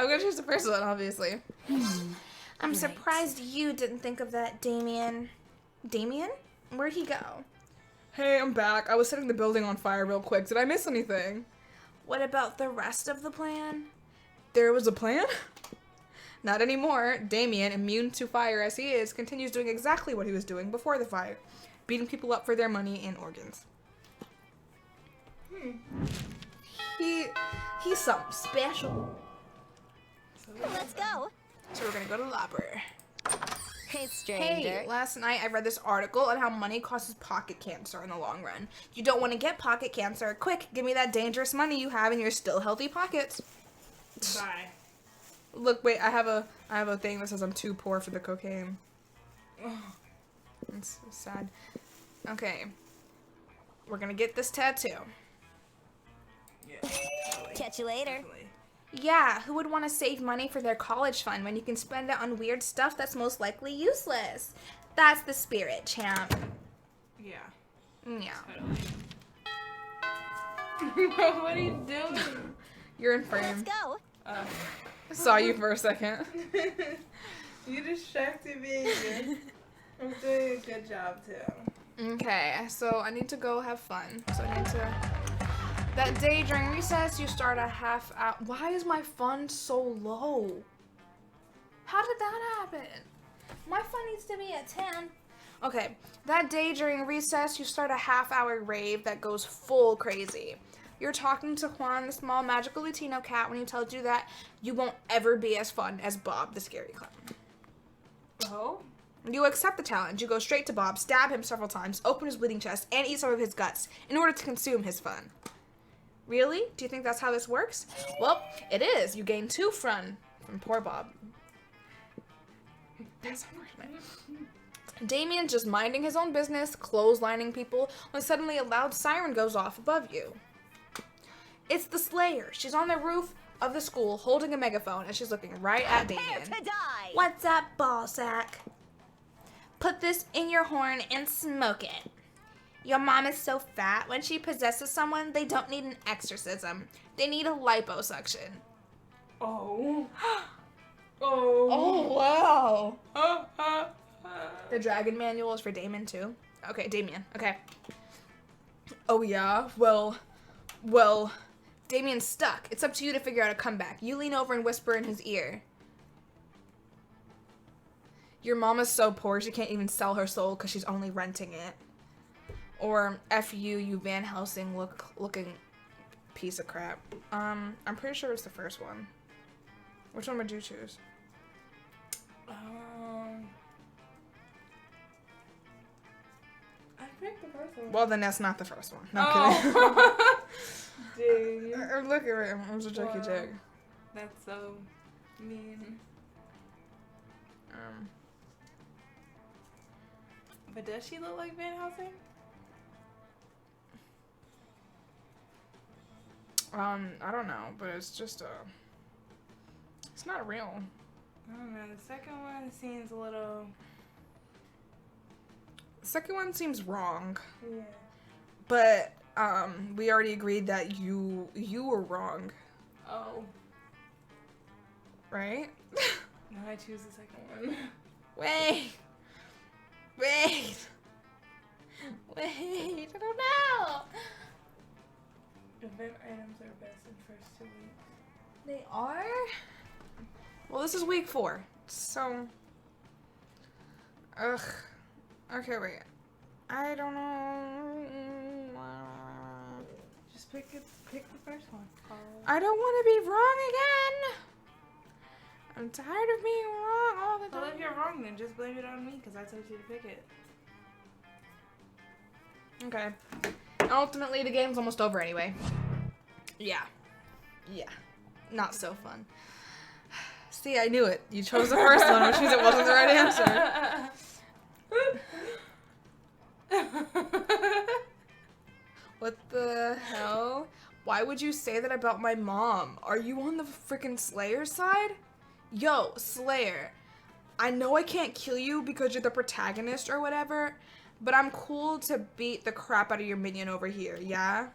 I'm gonna choose the first one, obviously. I'm Right. surprised you didn't think of that, Damien. Damien? Where'd he go? Hey, I'm back. I was setting the building on fire real quick. Did I miss anything? What about the rest of the plan? There was a plan? Not anymore. Damien, immune to fire as he is, continues doing exactly what he was doing before the fire. Beating people up for their money and organs. He's something special. Let's go. So we're gonna go to the library. Hey, stranger. Hey, last night I read this article on how money causes pocket cancer in the long run. You don't want to get pocket cancer. Quick, give me that dangerous money you have in your still healthy pockets. Bye. Look, wait, I have a thing that says I'm too poor for the cocaine. It's sad. Okay. We're gonna get this tattoo. Yeah. Catch you later. Yeah, who would want to save money for their college fund when you can spend it on weird stuff that's most likely useless? That's the spirit, champ. Yeah. Yeah. What are you doing? You're in Let's frame. go. Saw you for a second. You distracted me. I'm doing a good job too. Okay, so I need to go have fun. So I need to... That day during recess, you start a half hour... Why is my fun so low? How did that happen? My fun needs to be at 10. Okay, that day during recess, you start a half-hour rave that goes full crazy. You're talking to Juan, the small magical Latino cat, when he tells you that you won't ever be as fun as Bob, the scary clown. Oh? You accept the challenge. You go straight to Bob, stab him several times, open his bleeding chest, and eat some of his guts in order to consume his fun. Really? Do you think that's how this works? Well, it is. You gain 2 fun from poor Bob. That's unfortunate. Damien's just minding his own business, clotheslining people, when suddenly a loud siren goes off above you. It's the Slayer. She's on the roof of the school holding a megaphone, and she's looking right at Prepare Damien. to die. What's up, ballsack? Put this in your horn and smoke it. Your mom is so fat, when she possesses someone, they don't need an exorcism. They need a liposuction. Oh. Oh, wow. The dragon manual is for Damon, too. Okay, Damien. Okay. Oh yeah? Well, Damien's stuck. It's up to you to figure out a comeback. You lean over and whisper in his ear. your mom is so poor she can't even sell her soul because she's only renting it. Or F you Van Helsing looking piece of crap. I'm pretty sure it's the first one. Which one would you choose? I picked the first one. Well, then that's not the first one. No, Oh. kidding. Dang. Look at him. It was a jokey Wow. joke. That's so mean. But does she look like Van Helsing? I don't know, but it's just it's not real. I don't know. The second one seems a little. The second one seems wrong, Yeah. but we already agreed that you were wrong, Oh. right? No, I choose the second one. Wait, I don't know. Event items are best in first 2 weeks. They are? Well, this is week 4, so. Ugh. Okay, wait. I don't know. Just pick the first one. I don't want to be wrong again. I'm tired of being wrong all the Well, time. if you're wrong, then just blame it on me because I told you to pick it. Okay. Ultimately, the game's almost over anyway. Yeah. Not so fun. See, I knew it. You chose the first one, which means it wasn't the right answer. What the hell? Why would you say that about my mom? Are you on the freaking Slayer side? Yo, Slayer. I know I can't kill you because you're the protagonist or whatever, but I'm cool to beat the crap out of your minion over here, yeah?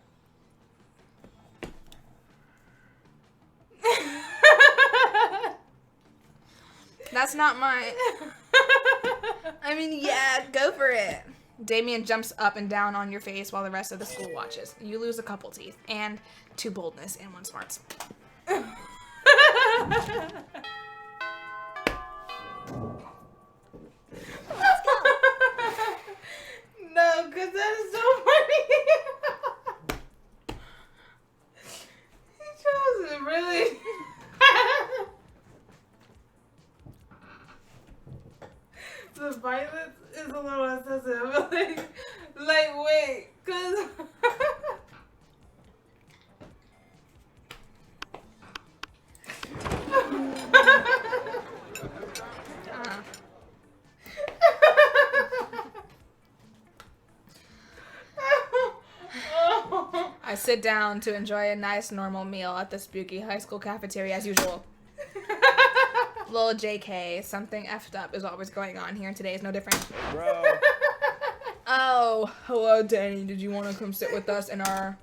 That's not my... I mean, yeah, go for it. Damien jumps up and down on your face while the rest of the school watches. You lose a couple teeth, and 2 boldness and 1 smarts. No, because that is so funny. He chose it really. The violence is a little excessive. Like wait, because. I sit down to enjoy a nice normal meal at the spooky high school cafeteria as usual. Lol JK, something effed up is always going on here and today is no different. Bro. Oh, hello Danny, did you want to come sit with us in our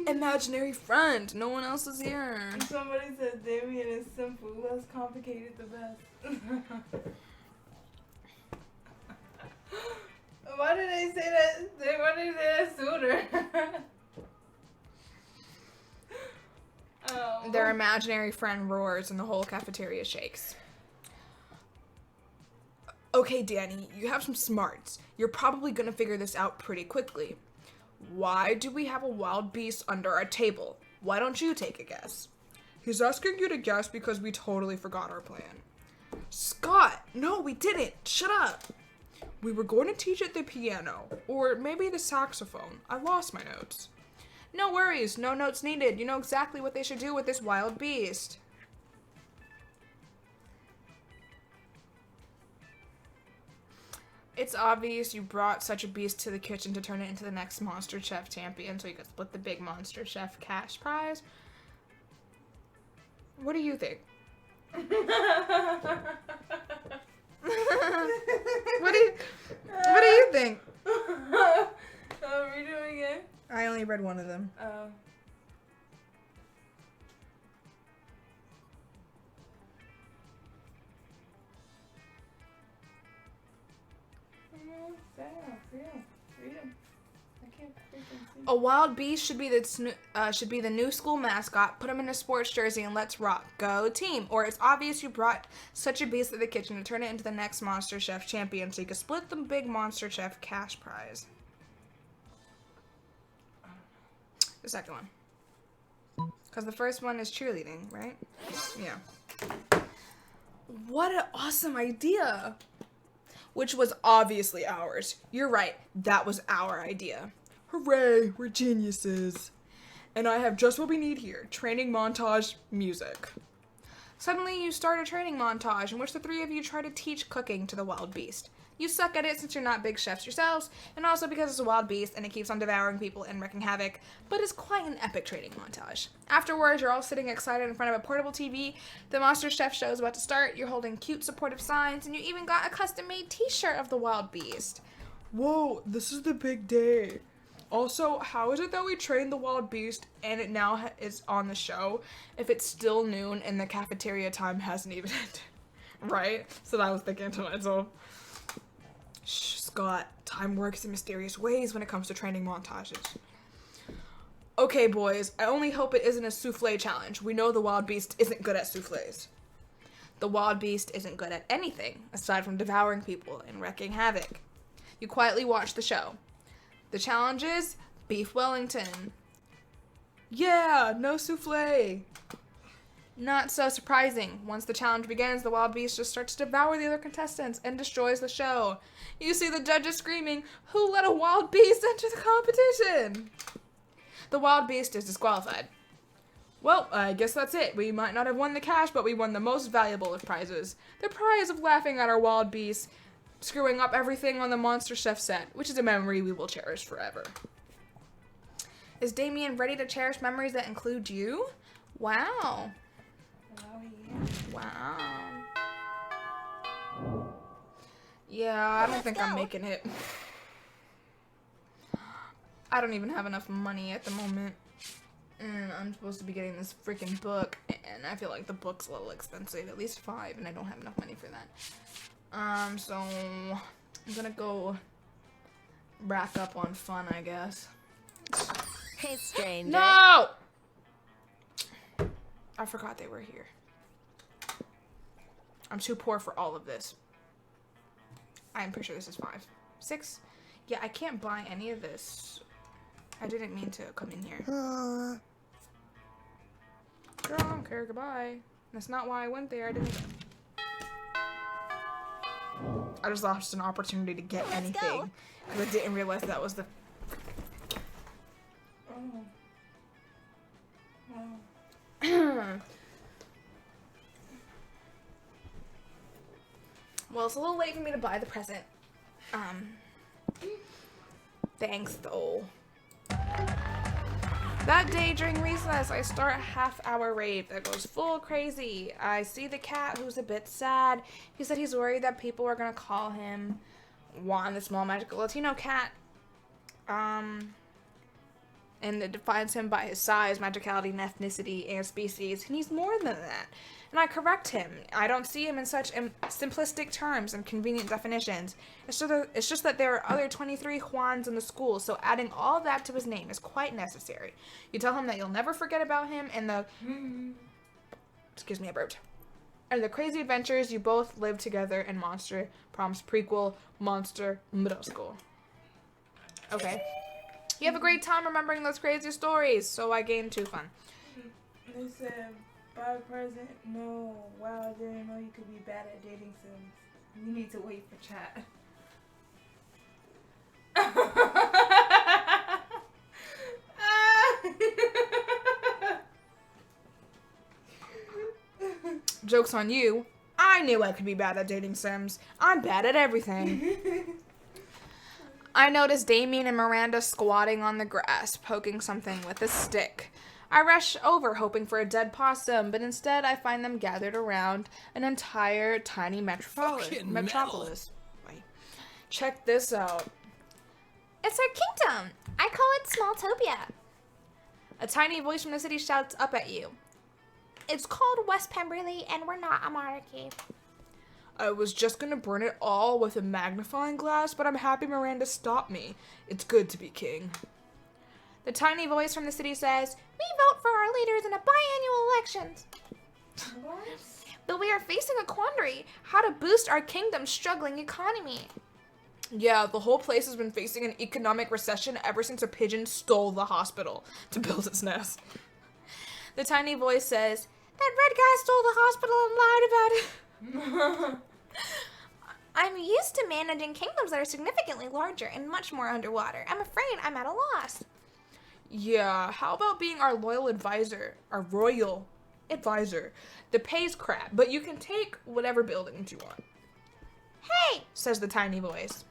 imaginary friend? No one else is here. Somebody said Damien is simple, less complicated the best. Why did they say that? Why did they say that sooner? Oh. Their imaginary friend roars and the whole cafeteria shakes. Okay, Danny, you have some smarts. You're probably gonna figure this out pretty quickly. Why do we have a wild beast under our table? Why don't you take a guess? He's asking you to guess because we totally forgot our plan. Scott, no, we didn't. Shut up. We were going to teach it the piano, or maybe the saxophone. I lost my notes. No worries, no notes needed. You know exactly what they should do with this wild beast. It's obvious you brought such a beast to the kitchen to turn it into the next Monster Chef champion so you could split the big Monster Chef cash prize. What do you think? What do you think? Read it again. I only read one of them. Oh. A wild beast should be the new school mascot. Put him in a sports jersey and let's rock. Go team. Or it's obvious you brought such a beast to the kitchen to turn it into the next Monster Chef champion so you can split the big Monster Chef cash prize. The second one. Because the first one is cheerleading, right? Yeah. What an awesome idea. Which was obviously ours. You're right. That was our idea. Hooray, we're geniuses. And I have just what we need here. Training montage, music. Suddenly you start a training montage in which the 3 of you try to teach cooking to the wild beast. You suck at it since you're not big chefs yourselves, and also because it's a wild beast and it keeps on devouring people and wreaking havoc, but it's quite an epic training montage. Afterwards, you're all sitting excited in front of a portable TV, the Monster Chef show is about to start, you're holding cute supportive signs, and you even got a custom-made t-shirt of the wild beast. Whoa, this is the big day. Also, how is it that we trained the wild beast and it now is on the show if it's still noon and the cafeteria time hasn't even ended? Right? So I was thinking to myself, shh, Scott, time works in mysterious ways when it comes to training montages. Okay, boys, I only hope it isn't a souffle challenge. We know the wild beast isn't good at souffles. The wild beast isn't good at anything aside from devouring people and wreaking havoc. You quietly watch the show. The challenge is beef Wellington. Yeah, no souffle. Not so surprising. Once the challenge begins, the wild beast just starts to devour the other contestants and destroys the show. You see the judges screaming, "Who let a wild beast enter the competition?" The wild beast is disqualified. Well, I guess that's it. We might not have won the cash, but we won the most valuable of prizes. The prize of laughing at our wild beast screwing up everything on the Monster Chef set, which is a memory we will cherish forever. Is Damien ready to cherish memories that include you? Wow. Wow. Yeah, I don't think I'm making it. I don't even have enough money at the moment. And I'm supposed to be getting this freaking book, and I feel like the book's a little expensive, at least 5, and I don't have enough money for that. So I'm gonna go rack up on fun, I guess. Hey, stranger. No! I forgot they were here. I'm too poor for all of this. I'm pretty sure this is 5. 6? Yeah, I can't buy any of this. I didn't mean to come in here. Girl, I don't care. Goodbye. That's not why I went there. I just lost an opportunity to get anything. Because I didn't realize that was the... Well, it's a little late for me to buy the present. Thanks, though. That day during recess, I start a half-hour rave that goes full crazy. I see the cat, who's a bit sad. He said he's worried that people are gonna call him Juan, the small magical Latino cat. And it defines him by his size, magicality, and ethnicity, and species. And he's more than that. And I correct him. I don't see him in such simplistic terms and convenient definitions. It's just that there are other 23 Juans in the school, so adding all of that to his name is quite necessary. You tell him that you'll never forget about him and the... Excuse me, I burped. And the crazy adventures you both lived together in Monster Prom's prequel, Monster Middle School. Okay. You have a great time remembering those crazy stories, so I gained 2 fun. They said, buy a present. No, wow, I didn't know you could be bad at dating sims. You need to wait for chat. Joke's on you. I knew I could be bad at dating sims. I'm bad at everything. I noticed Damien and Miranda squatting on the grass, poking something with a stick. I rush over hoping for a dead possum, but instead I find them gathered around an entire tiny metropolis. Wait. Check this out. It's our kingdom. I call it Smalltopia. A tiny voice from the city shouts up at you. It's called West Pemberley, and we're not a monarchy. I was just gonna burn it all with a magnifying glass, but I'm happy Miranda stopped me. It's good to be king. The tiny voice from the city says, we vote for our leaders in a biannual elections. What? But we are facing a quandary, how to boost our kingdom's struggling economy. Yeah, the whole place has been facing an economic recession ever since a pigeon stole the hospital to build its nest. The tiny voice says, that red guy stole the hospital and lied about it. I'm used to managing kingdoms that are significantly larger and much more underwater. I'm afraid I'm at a loss. Yeah, how about being our royal advisor? The pay's crap, but you can take whatever buildings you want. Hey, Says the tiny voice.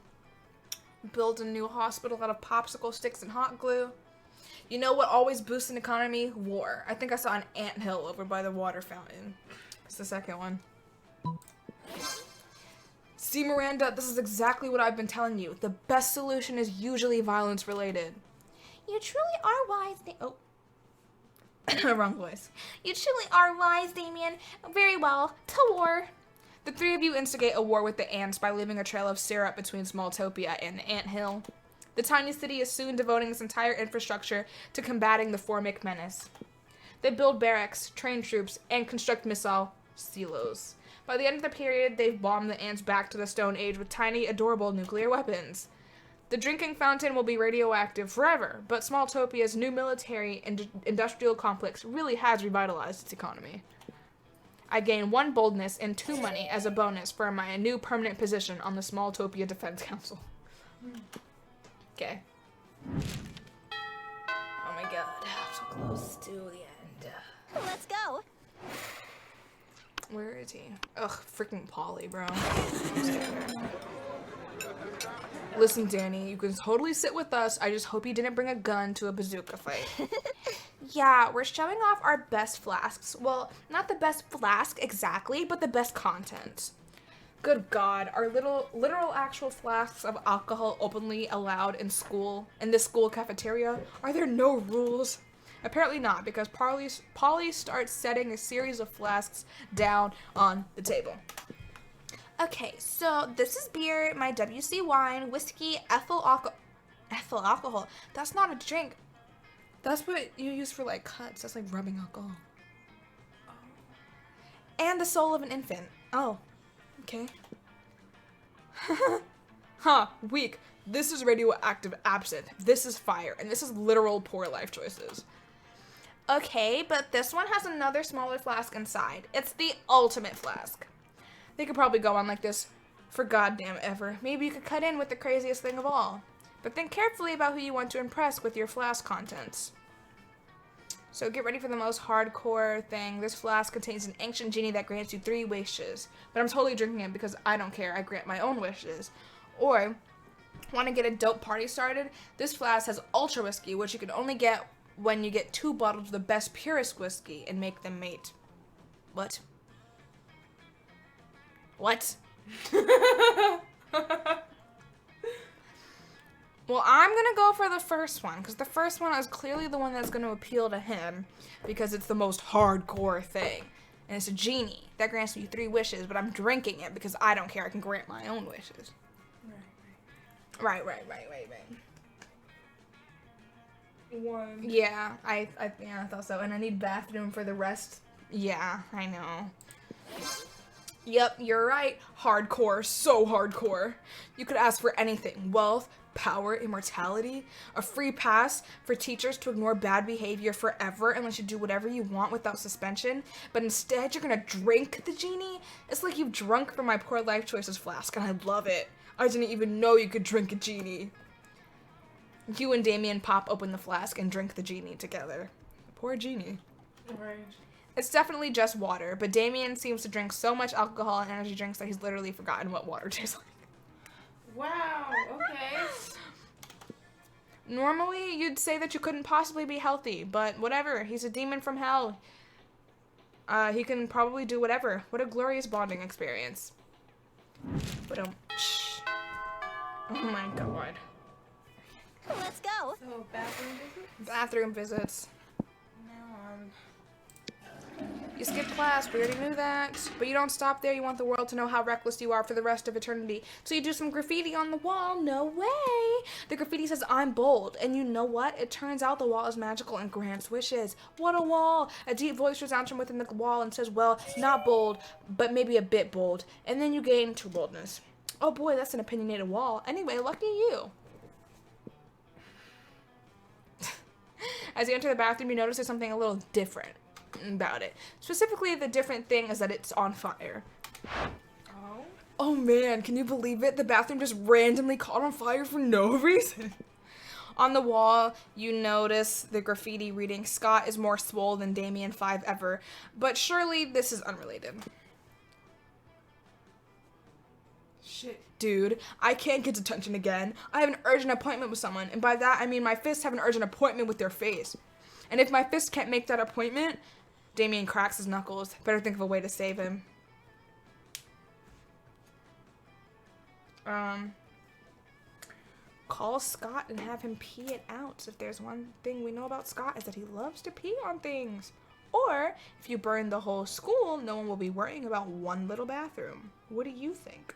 Build a new hospital out of popsicle sticks and hot glue. You know what always boosts an economy? War. I think I saw an anthill over by the water fountain. It's the second one. See, Miranda, this is exactly what I've been telling you. The best solution is usually violence related. you truly are wise, Wrong voice. You truly are wise, Damien. Very well. To war. The 3 of you instigate a war with the ants by leaving a trail of syrup between Smalltopia and the anthill. The tiny city is soon devoting its entire infrastructure to combating the Formic menace. They build barracks, train troops, and construct missile silos. By the end of the period, they've bombed the ants back to the Stone Age with tiny, adorable nuclear weapons. The drinking fountain will be radioactive forever, but Smalltopia's new military and industrial complex really has revitalized its economy. I gain 1 boldness and 2 money as a bonus for my new permanent position on the Smalltopia Defense Council. Okay. Oh my god, I'm so close to the end. Let's go. Where is he? Ugh, freaking Polly, bro. Listen, Danny, you can totally sit with us. I just hope you didn't bring a gun to a bazooka fight. Yeah, we're showing off our best flasks. Well, not the best flask exactly, but the best content. Good God, are literal actual flasks of alcohol openly allowed in this school cafeteria? Are there no rules? Apparently not, because Polly starts setting a series of flasks down on the table. Okay, so this is beer, my WC wine, whiskey, ethyl alcohol. That's not a drink. That's what you use for like cuts. That's like rubbing alcohol. And the soul of an infant. Oh, okay. Huh, weak. This is radioactive absinthe. This is fire. And this is literal poor life choices. Okay, but this one has another smaller flask inside. It's the ultimate flask. They could probably go on like this for goddamn ever. Maybe you could cut in with the craziest thing of all. But think carefully about who you want to impress with your flask contents. So get ready for the most hardcore thing. This flask contains an ancient genie that grants you 3 wishes. But I'm totally drinking it because I don't care. I grant my own wishes. Or, want to get a dope party started? This flask has ultra whiskey, which you can only get when you get 2 bottles of the best, purest whiskey and make them mate. What? What? Well, I'm gonna go for the first one, because the first one is clearly the one that's gonna appeal to him, because it's the most hardcore thing. And it's a genie that grants you 3 wishes, but I'm drinking it because I don't care. I can grant my own wishes. Right. 1. Yeah, I thought so. And I need bathroom for the rest. Yeah, I know. Yep, you're right. Hardcore, so hardcore. You could ask for anything. Wealth, power, immortality, a free pass for teachers to ignore bad behavior forever and let you do whatever you want without suspension. But instead, you're gonna drink the genie? It's like you've drunk from my poor life choices flask, and I love it. I didn't even know you could drink a genie. You and Damien pop open the flask and drink the genie together. Poor genie. Right. It's definitely just water, but Damien seems to drink so much alcohol and energy drinks that he's literally forgotten what water tastes like. Wow, okay. Normally, you'd say that you couldn't possibly be healthy, but whatever. He's a demon from hell. He can probably do whatever. What a glorious bonding experience. But oh my god. Let's go. So, bathroom visit? Bathroom visits. Now You skipped class, we already knew that. But you don't stop there, you want the world to know how reckless you are for the rest of eternity. So you do some graffiti on the wall. No way! The graffiti says, I'm bold. And you know what? It turns out the wall is magical and grants wishes. What a wall! A deep voice resounds from within the wall and says, well, not bold, but maybe a bit bold. And then you gain true boldness. Oh boy, that's an opinionated wall. Anyway, lucky you. As you enter the bathroom, you notice there's something a little different about it. Specifically, the different thing is that it's on fire. Oh man, can you believe it? The bathroom just randomly caught on fire for no reason. On the wall, you notice the graffiti reading, Scott is more swole than Damien 5 ever, but surely this is unrelated. Shit, dude, I can't get detention again. I have an urgent appointment with someone, and by that I mean my fists have an urgent appointment with their face. And if my fist can't make that appointment, Damien cracks his knuckles. Better think of a way to save him. Call Scott and have him pee it out. If there's one thing we know about Scott is that he loves to pee on things. Or, if you burn the whole school, no one will be worrying about one little bathroom. What do you think?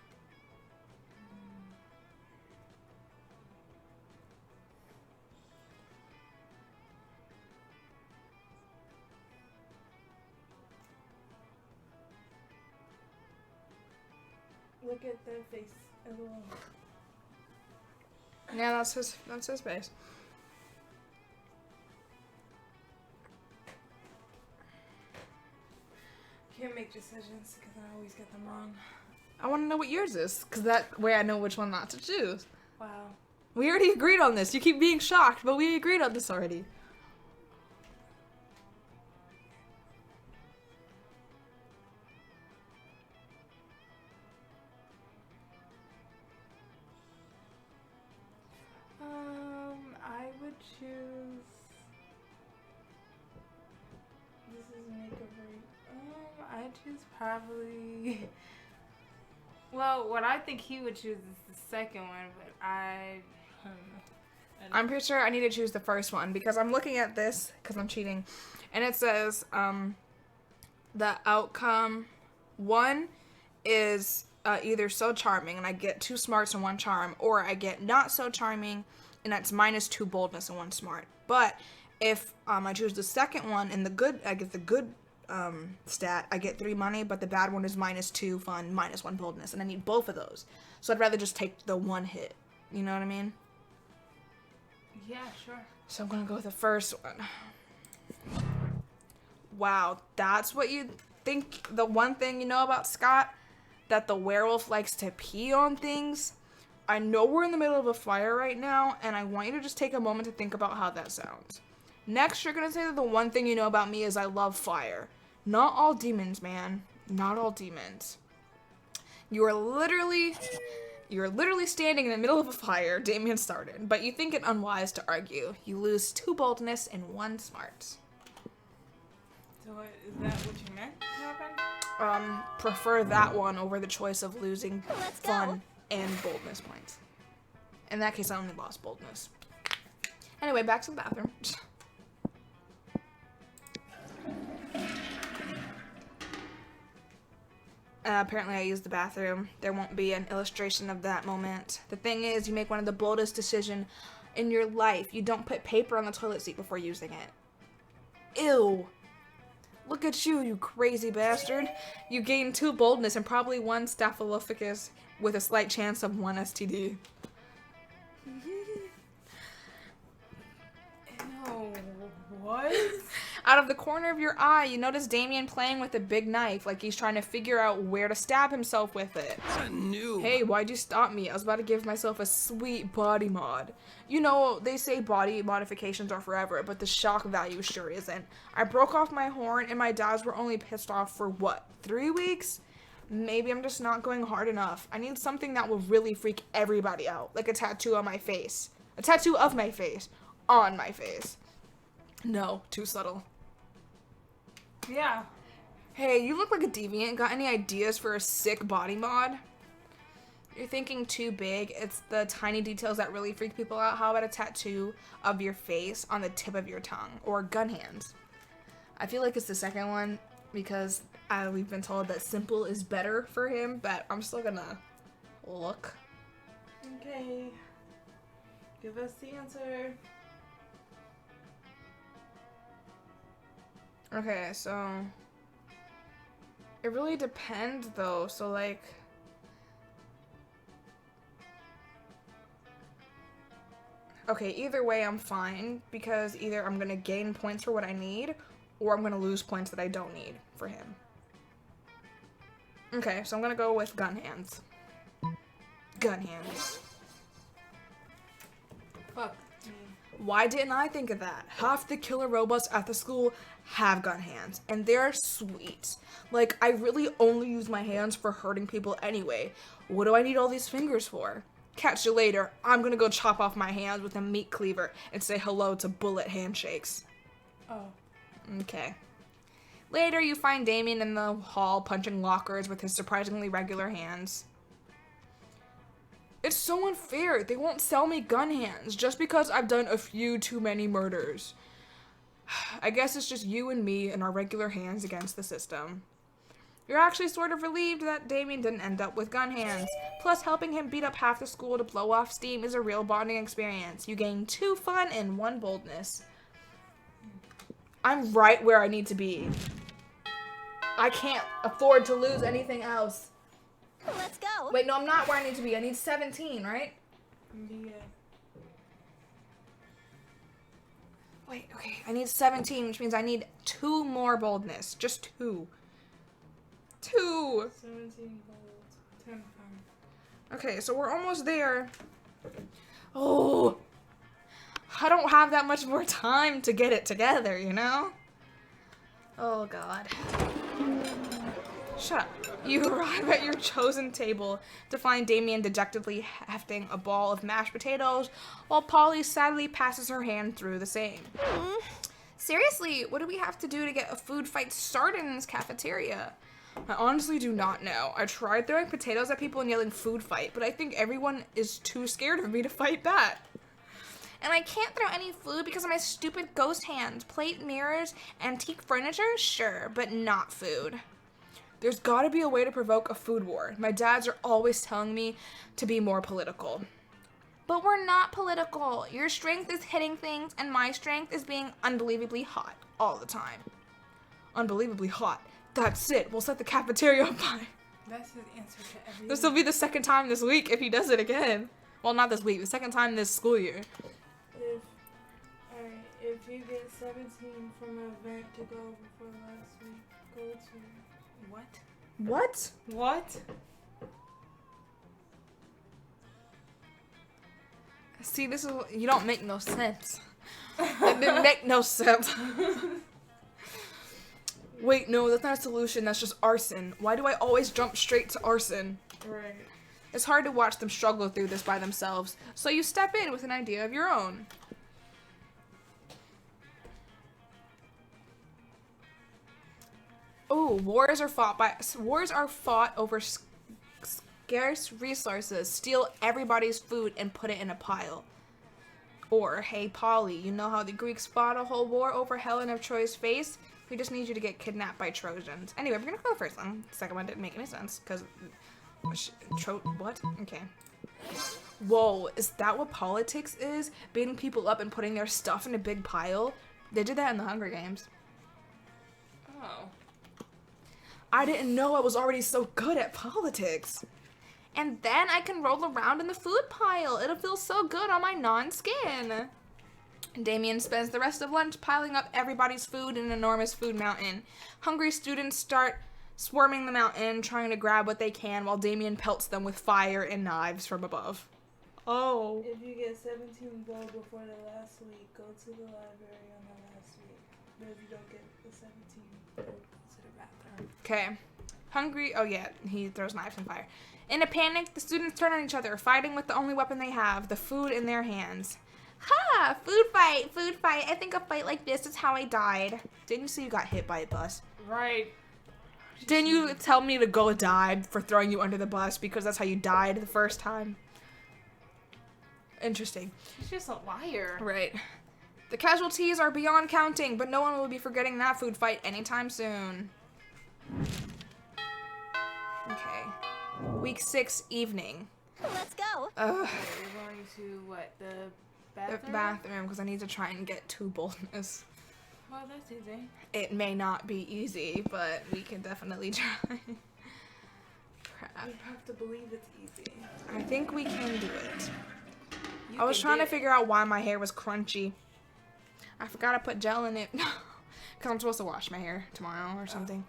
look at the face as well. Yeah, that's his face. Can't make decisions because I always get them wrong. I want to know what yours is, because that way I know which one not to choose. Wow. We already agreed on this. You keep being shocked, but we agreed on this already. I would choose. This is make or break. I choose probably. Well, what I think he would choose is the second one, but I I'm pretty sure I need to choose the first one because I'm looking at this because I'm cheating. And it says the outcome 1 is either so charming and I get 2 smarts and 1 charm, or I get not so charming and that's -2 boldness and 1 smart. But if I choose the second one and I get the good stat, I get 3 money, but the bad one is -2 fun, -1 boldness, and I need both of those. So I'd rather just take the 1 hit. You know what I mean? Yeah, sure. So I'm gonna go with the first one. Wow, that's what you think, the one thing you know about Scott? That the werewolf likes to pee on things? I know we're in the middle of a fire right now, and I want you to just take a moment to think about how that sounds. Next, you're gonna say that the one thing you know about me is I love fire. Not all demons, man. Not all demons. You're literally standing in the middle of a fire Damien started, but you think it unwise to argue. You lose 2 boldness and 1 smarts. So is that what you meant to happen? Prefer that one over the choice of losing Let's go. fun and boldness points. In that case, I only lost boldness. Anyway, back to the bathroom. Apparently I used the bathroom. There won't be an illustration of that moment. The thing is, you make one of the boldest decisions in your life. You don't put paper on the toilet seat before using it. Ew. Look at you, you crazy bastard. You gained 2 boldness and probably 1 staphylococcus with a slight chance of 1 STD. No, what? Out of the corner of your eye, you notice Damien playing with a big knife, like he's trying to figure out where to stab himself with it. What a noob. Hey, why'd you stop me? I was about to give myself a sweet body mod. You know, they say body modifications are forever, but the shock value sure isn't. I broke off my horn and my dads were only pissed off for what, 3 weeks? Maybe I'm just not going hard enough. I need something that will really freak everybody out, like a tattoo on my face. A tattoo of my face. On my face. No, too subtle. Yeah. Hey, you look like a deviant. Got any ideas for a sick body mod? You're thinking too big. It's the tiny details that really freak people out. How about a tattoo of your face on the tip of your tongue? Or gun hands? I feel like it's the second one because we've been told that simple is better for him, but I'm still gonna look. Okay. Give us the answer. Okay, so it really depends though. So like okay, either way I'm fine because either I'm gonna gain points for what I need or I'm gonna lose points that I don't need for him. Okay, so I'm gonna go with gun hands. Gun hands. Fuck. Why didn't I think of that? Half the killer robots at the school have gun hands, and they're sweet. Like, I really only use my hands for hurting people anyway. What do I need all these fingers for? Catch you later. I'm gonna go chop off my hands with a meat cleaver and say hello to bullet handshakes. Oh. Okay. Later, you find Damien in the hall punching lockers with his surprisingly regular hands. It's so unfair. They won't sell me gun hands just because I've done a few too many murders. I guess it's just you and me and our regular hands against the system. You're actually sort of relieved that Damien didn't end up with gun hands. Plus, helping him beat up half the school to blow off steam is a real bonding experience. You gain 2 fun and 1 boldness. I'm right where I need to be. I can't afford to lose anything else. Let's go. Wait, no, I'm not where I need to be. I need 17, right? Yeah. Wait, okay. I need 17, which means I need 2 more boldness. Just 2. 2! 17 gold. 10 fun. Okay, so we're almost there. Oh! I don't have that much more time to get it together, you know? Oh, God. Shut up. You arrive at your chosen table to find Damien dejectedly hefting a ball of mashed potatoes, while Polly sadly passes her hand through the same. Seriously, what do we have to do to get a food fight started in this cafeteria? I honestly do not know. I tried throwing potatoes at people and yelling food fight, but I think everyone is too scared of me to fight back. And I can't throw any food because of my stupid ghost hands. Plate, mirrors, antique furniture? Sure, but not food. There's gotta be a way to provoke a food war. My dads are always telling me to be more political. But we're not political. Your strength is hitting things, and my strength is being unbelievably hot all the time. Unbelievably hot. That's it. We'll set the cafeteria on fire. That's his answer to everything. This will be the second time this week if he does it again. Well, not this week. The second time this school year. If you get 17 from an event to go before last week, go to what? What? What? See, this is you don't make no sense. It didn't make no sense. Wait, no, that's not a solution. That's just arson. Why do I always jump straight to arson? Right. It's hard to watch them struggle through this by themselves, so you step in with an idea of your own. Oh, wars are fought over scarce resources. Steal everybody's food and put it in a pile. Or, hey Polly, you know how the Greeks fought a whole war over Helen of Troy's face? We just need you to get kidnapped by Trojans. Anyway, we're gonna go the first one. The second one didn't make any sense, because... what? Okay. Whoa, is that what politics is? Beating people up and putting their stuff in a big pile? They did that in the Hunger Games. Oh. I didn't know I was already so good at politics. And then I can roll around in the food pile. It'll feel so good on my non-skin. Damien spends the rest of lunch piling up everybody's food in an enormous food mountain. Hungry students start swarming the mountain, trying to grab what they can, while Damien pelts them with fire and knives from above. Oh. If you get 17 gold before the last week, go to the library on the last week. But if you don't get the 17, go to the bathroom. Okay. Hungry. Oh, yeah. He throws knives and fire. In a panic, the students turn on each other, fighting with the only weapon they have, the food in their hands. Ha! Food fight! Food fight! I think a fight like this is how I died. Didn't you say you got hit by a bus? Right. Didn't you tell me to go die for throwing you under the bus because that's how you died the first time? Interesting. She's just a liar. Right. The casualties are beyond counting, but no one will be forgetting that food fight anytime soon. Okay. Week 6 evening. Let's go. We're going to what? The bathroom? The bathroom, because I need to try and get 2 boldness. Well, that's easy. It may not be easy, but we can definitely try. Crap. You have to believe it's easy. I think we can do it. I was trying to figure out why my hair was crunchy. I forgot to put gel in it. Because I'm supposed to wash my hair tomorrow or something.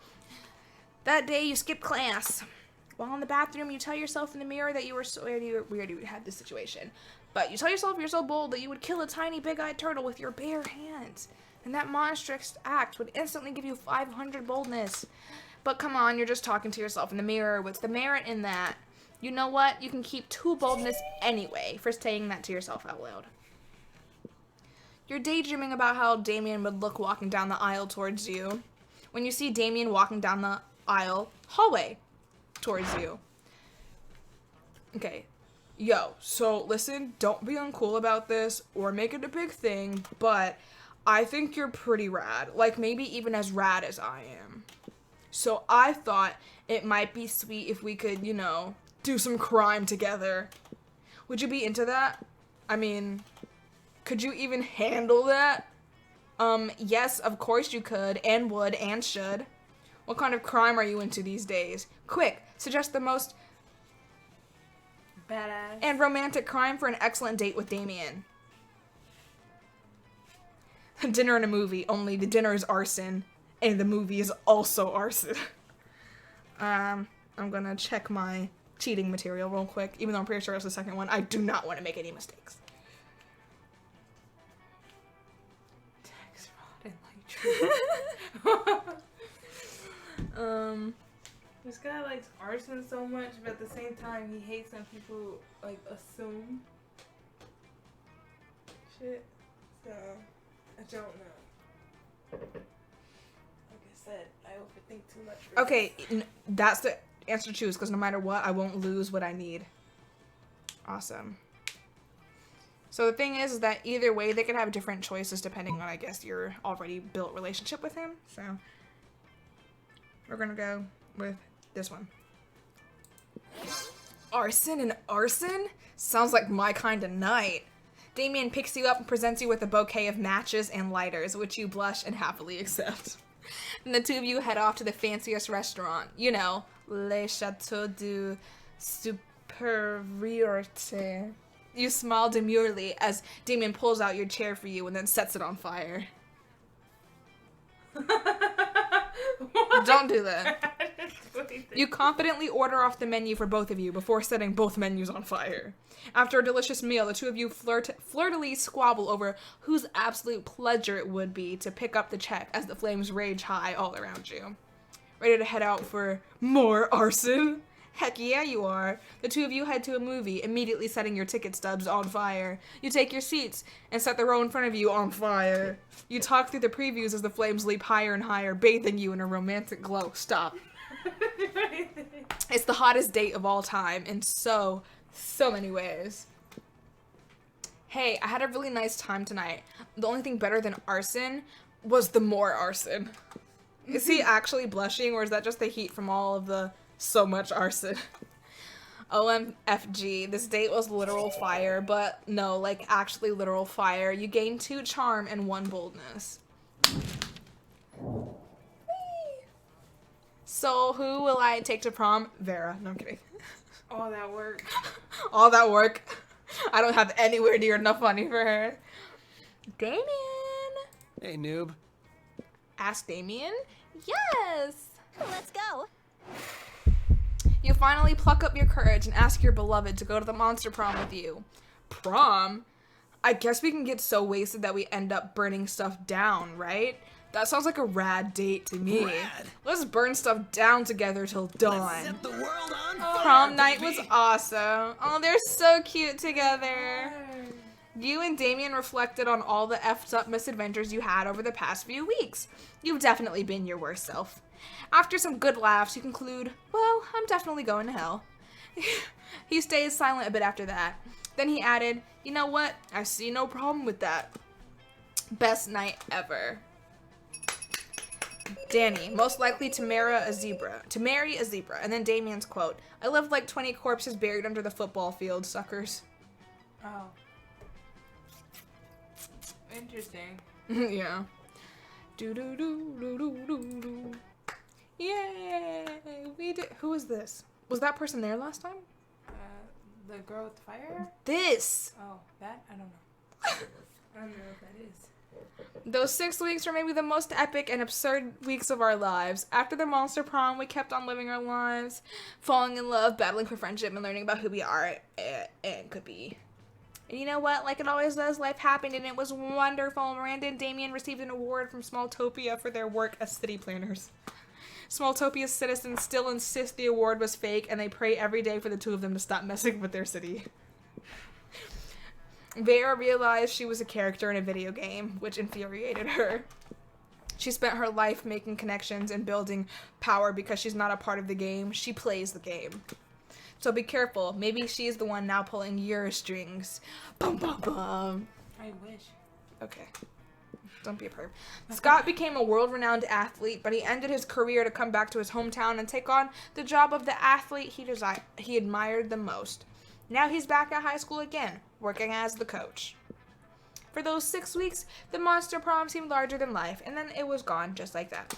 That day you skipped class. While in the bathroom, you tell yourself in the mirror that you were so... We already had this situation. But you tell yourself you're so bold that you would kill a tiny big-eyed turtle with your bare hands. And that monstrous act would instantly give you 500 boldness. But come on, you're just talking to yourself in the mirror. What's the merit in that? You know what? You can keep 2 boldness anyway for saying that to yourself out loud. You're daydreaming about how Damien would look walking down the aisle towards you. When you see Damien walking down the aisle, hallway, towards you. Okay. Yo, so listen, don't be uncool about this or make it a big thing, but I think you're pretty rad. Like, maybe even as rad as I am. So I thought it might be sweet if we could, you know, do some crime together. Would you be into that? I mean, could you even handle that? Yes, of course you could, and would, and should. What kind of crime are you into these days? Quick, suggest the most badass and romantic crime for an excellent date with Damien. Dinner and a movie, only the dinner is arson, and the movie is also arson. I'm gonna check my cheating material real quick, even though I'm pretty sure it's the second one. I do not want to make any mistakes. tax fraud and like this guy likes arson so much, but at the same time he hates when people like assume shit. So I don't know. Like I said, I overthink too much. Okay, that's the answer to choose, because no matter what, I won't lose what I need. Awesome. So the thing is that either way, they could have different choices depending on, I guess, your already built relationship with him. So we're gonna go with this one. Arson and arson? Sounds like my kind of night. Damien picks you up and presents you with a bouquet of matches and lighters, which you blush and happily accept. And the two of you head off to the fanciest restaurant. You know, Le Chateau du Superiorité. You smile demurely as Damien pulls out your chair for you and then sets it on fire. Don't do that. You confidently order off the menu for both of you before setting both menus on fire. After a delicious meal, the two of you flirtily squabble over whose absolute pleasure it would be to pick up the check as the flames rage high all around you. Ready to head out for more arson? Heck yeah, you are. The two of you head to a movie, immediately setting your ticket stubs on fire. You take your seats and set the row in front of you on fire. You talk through the previews as the flames leap higher and higher, bathing you in a romantic glow. Stop. It's the hottest date of all time in so many ways. Hey, I had a really nice time tonight. The only thing better than arson was the more arson. Is he actually blushing, or is that just the heat from all of the so much arson? OMFG, this date was literal fire, but no, like actually literal fire. You gained 2 charm and 1 boldness. Whee! So who will I take to prom? Vera. No, I'm kidding. All that work. All that work. I don't have anywhere near enough money for her. Damien. Hey, noob. Ask Damien? Yes. Let's go. You finally pluck up your courage and ask your beloved to go to the monster prom with you. Prom? I guess we can get so wasted that we end up burning stuff down, right? That sounds like a rad date to me. Rad. Let's burn stuff down together till dawn. Let's set the world on fire, Prom night was baby. awesome. Oh, they're so cute together. You and Damien reflected on all the effed up misadventures you had over the past few weeks. You've definitely been your worst self. After some good laughs, you conclude, well, I'm definitely going to hell. He stays silent a bit after that. Then he added, you know what? I see no problem with that. Best night ever. Danny, most likely to marry a zebra. And then Damien's quote, I left like 20 corpses buried under the football field, suckers. Oh. Interesting. Yeah. Do-do-do-do-do-do-do. Yay! We did. Who was this? Was that person there last time? The girl with the fire? This! Oh, that? I don't know. I don't know what that is. Those 6 weeks were maybe the most epic and absurd weeks of our lives. After the monster prom, we kept on living our lives, falling in love, battling for friendship, and learning about who we are and could be. And you know what? Like it always does, life happened and it was wonderful. Miranda and Damien received an award from Smalltopia for their work as city planners. Smalltopia's citizens still insist the award was fake, and they pray every day for the two of them to stop messing with their city. Vera realized she was a character in a video game, which infuriated her. She spent her life making connections and building power because she's not a part of the game. She plays the game. So be careful. Maybe she's the one now pulling your strings. Bum, bum, bum. I wish. Okay. Don't be a perv. Scott became a world-renowned athlete, but he ended his career to come back to his hometown and take on the job of the athlete he admired the most. Now he's back at high school again, working as the coach. For those 6 weeks, the monster prom seemed larger than life, and then it was gone just like that.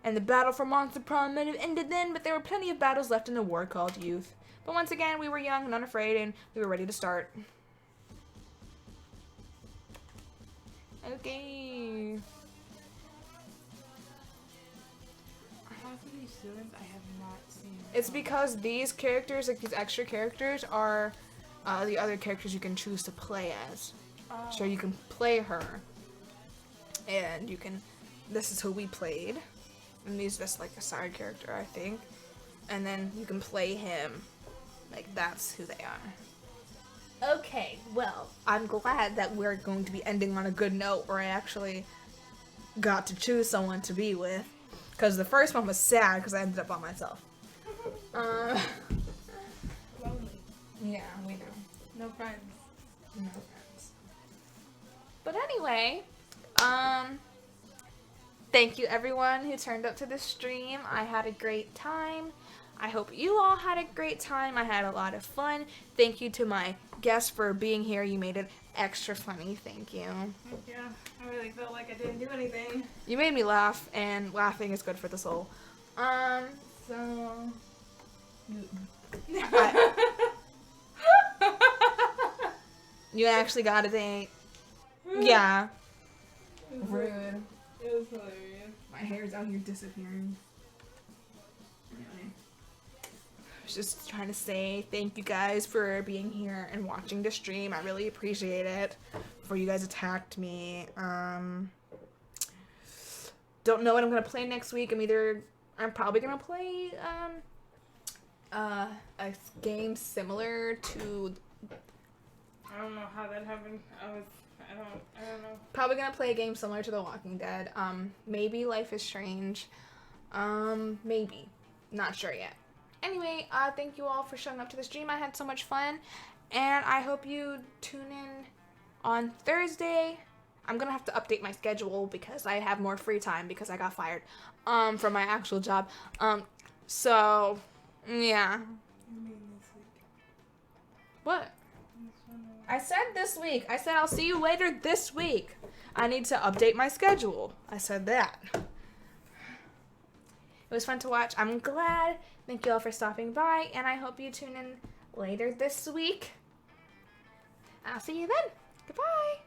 And the battle for monster prom might have ended then, but there were plenty of battles left in the war called youth. But once again, we were young and unafraid, and we were ready to start. Okay. Half of these students I have not seen. It's because these characters, like these extra characters, are the other characters you can choose to play as. Oh. So you can play her, and you can. This is who we played, and he's just like a side character, I think. And then you can play him, like that's who they are. Okay, well, I'm glad that we're going to be ending on a good note where I actually got to choose someone to be with. Because the first one was sad because I ended up by myself. Lonely. Yeah, we know. No friends. No offense. But anyway, thank you everyone who turned up to the stream. I had a great time. I hope you all had a great time. I had a lot of fun. Thank you to my guests for being here. You made it extra funny. Thank you. Yeah, I really felt like I didn't do anything. You made me laugh, and laughing is good for the soul. So you actually got a date. Yeah. Rude. It was hilarious. My hair's out here disappearing. Anyway. I was just trying to say thank you guys for being here and watching the stream. I really appreciate it. Before you guys attacked me. Don't know what I'm gonna play next week. I'm probably gonna play a game similar to. I don't know how that happened. I don't know. Probably gonna play a game similar to The Walking Dead. Maybe Life is Strange. Maybe. Not sure yet. Anyway, thank you all for showing up to the stream. I had so much fun. And I hope you tune in on Thursday. I'm gonna have to update my schedule because I have more free time because I got fired from my actual job. So, yeah. I mean, this week. What? I said this week. I said I'll see you later this week. I need to update my schedule. I said that. It was fun to watch. I'm glad. Thank you all for stopping by, and I hope you tune in later this week. I'll see you then. Goodbye.